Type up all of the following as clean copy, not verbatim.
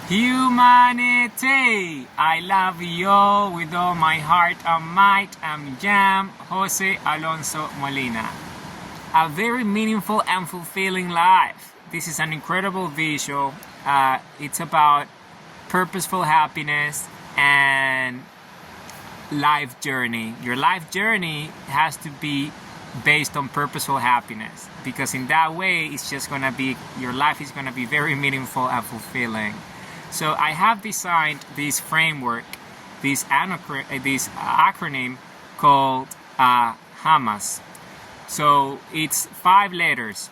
Humanity! I love you all with all my heart and might. I'm Jam Jose Alonso Molina. A very meaningful and fulfilling life. This is an incredible visual. It's about purposeful happiness and life journey. Your life journey has to be based on purposeful happiness, because in that way it's just gonna be, your life is gonna be very meaningful and fulfilling. So I have designed this framework, this acronym called Humus. So it's 5 letters,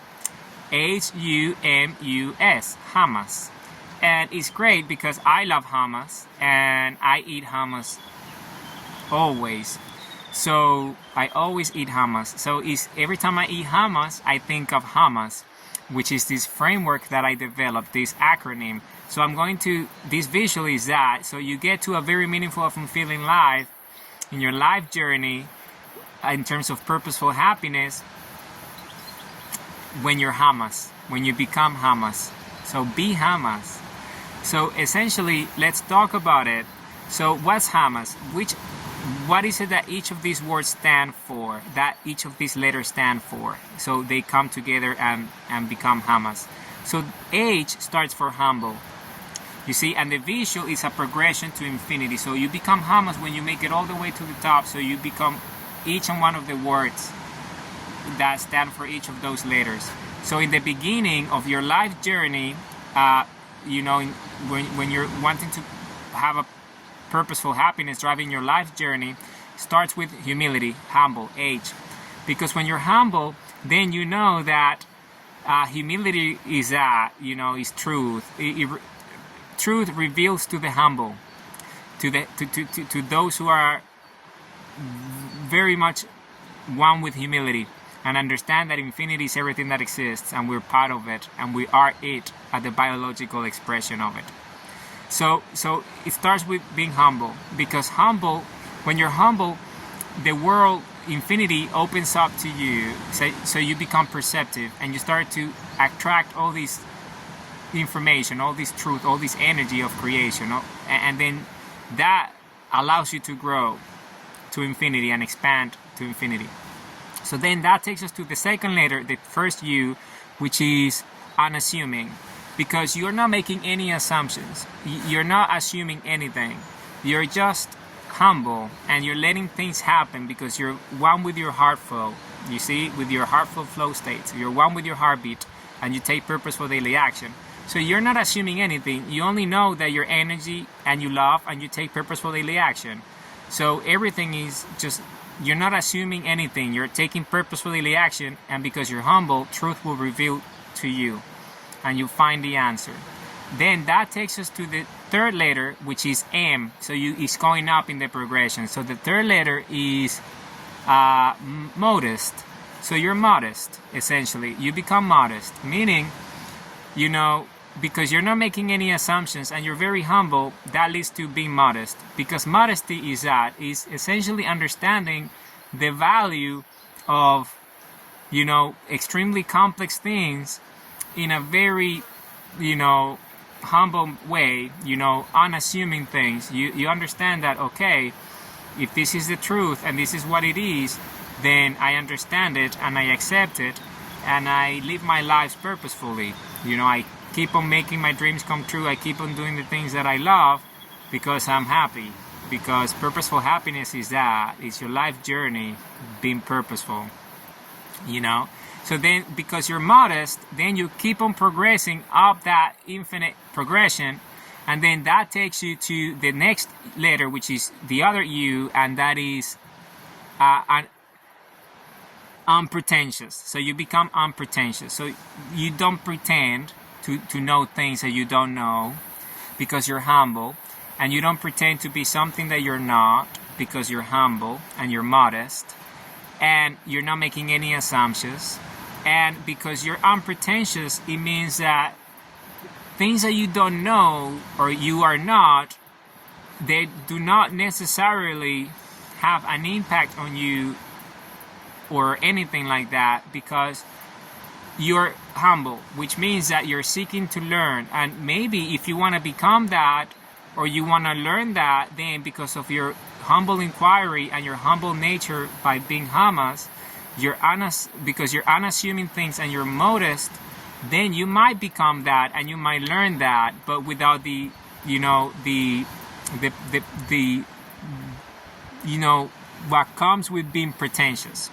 Humus, Humus. And it's great because I love hummus and I eat hummus always. So I always eat hummus. So every time I eat hummus, I think of Humus, which is this framework that I developed, this acronym. So this visual is that, so you get to a very meaningful and fulfilling life in your life journey in terms of purposeful happiness when you're hummus, when you become hummus. So be hummus. So essentially, let's talk about it. So what's hummus? What is it that each of these words stand for, that each of these letters stand for? So they come together and become hummus. So H stards for humble. You see, and the visual is a progression to infinity. So you become hummus when you make it all the way to the top. So you become each and one of the words that stand for each of those letters. So in the beginning of your life journey, when you're wanting to have a purposeful happiness driving your life journey, starts with humility, humble, H. Because when you're humble, then you know that humility is is truth. Truth reveals to the humble, to those who are very much one with humility and understand that infinity is everything that exists and we're part of it and we are it at the biological expression of it. So it starts with being humble, because when you're humble, the world, infinity, opens up to you. So you become perceptive and you start to attract all these information, all this truth, all this energy of creation, and then that allows you to grow to infinity and expand to infinity. So then that takes us to the second letter, the first U, which is unassuming, because you're not making any assumptions. You're not assuming anything. You're just humble and you're letting things happen because you're one with your heart flow. You see, with your heart flow states, you're one with your heartbeat and you take purposeful daily action. So you're not assuming anything. You only know that your energy and you love and you take purposeful daily action. So everything is just, you're not assuming anything. You're taking purposeful daily action, and because you're humble, truth will reveal to you and you find the answer. Then that takes us to the third letter, which is M. So it's going up in the progression. So the third letter is modest. So you're modest, essentially. You become modest, meaning, because you're not making any assumptions and you're very humble, that leads to being modest. Because modesty is essentially understanding the value of, extremely complex things in a very, humble way, unassuming things. You understand that, okay, if this is the truth and this is what it is, then I understand it and I accept it and I live my lives purposefully. I keep on making my dreams come true. I keep on doing the things that I love because I'm happy. Because purposeful happiness is it's your life journey being purposeful, So then, because you're modest, then you keep on progressing up that infinite progression, and then that takes you to the next letter, which is the other U, and that is unpretentious. So you become unpretentious. So you don't pretend to know things that you don't know, because you're humble, and you don't pretend to be something that you're not, because you're humble and you're modest, and you're not making any assumptions. And because you're unpretentious, it means that things that you don't know or you are not, they do not necessarily have an impact on you or anything like that, because you're humble, which means that you're seeking to learn. And maybe if you want to become that, or you want to learn that, then because of your humble inquiry and your humble nature by being Humus, because you're unassuming things and you're modest, then you might become that and you might learn that, but without the what comes with being pretentious,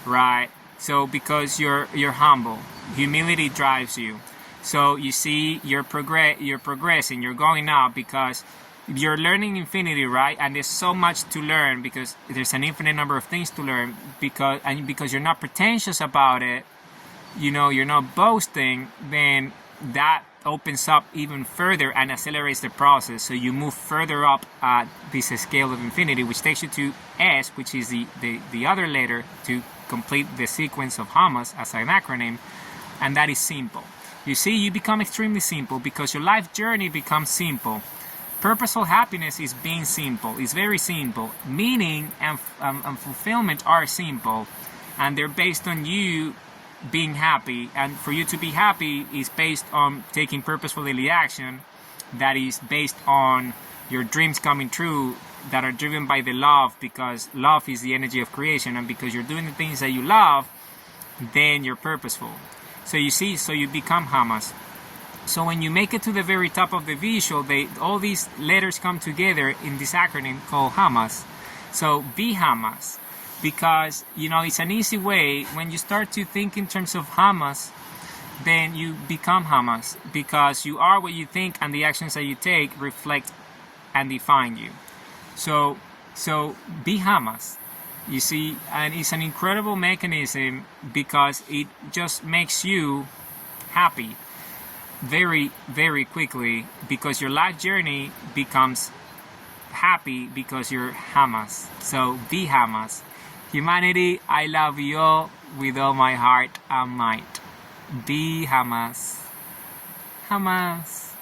right? So because you're humble, humility drives you. So you see, you're progressing, you're going up because you're learning infinity, right? And there's so much to learn because there's an infinite number of things to learn, because you're not pretentious about it, you're not boasting, then that opens up even further and accelerates the process. So you move further up this scale of infinity, which takes you to S, which is the other letter to complete the sequence of Humus as an acronym, and that is simple. You see, you become extremely simple because your life journey becomes simple. Purposeful happiness is being simple. It's very simple. Meaning and fulfillment are simple, and they're based on you being happy. And for you to be happy is based on taking purposeful daily action that is based on your dreams coming true, that are driven by the love, because love is the energy of creation, and because you're doing the things that you love, then you're purposeful. So you see, so you become Humus. So when you make it to the very top of the visual, all these letters come together in this acronym called Humus. So be Humus, because it's an easy way. When you start to think in terms of Humus, then you become Humus, because you are what you think, and the actions that you take reflect and define you. So be Humus. You see, and it's an incredible mechanism because it just makes you happy very, very quickly, because your life journey becomes happy because you're Humus. So be Humus. Humanity, I love you all with all my heart and might. Be Humus. Humus.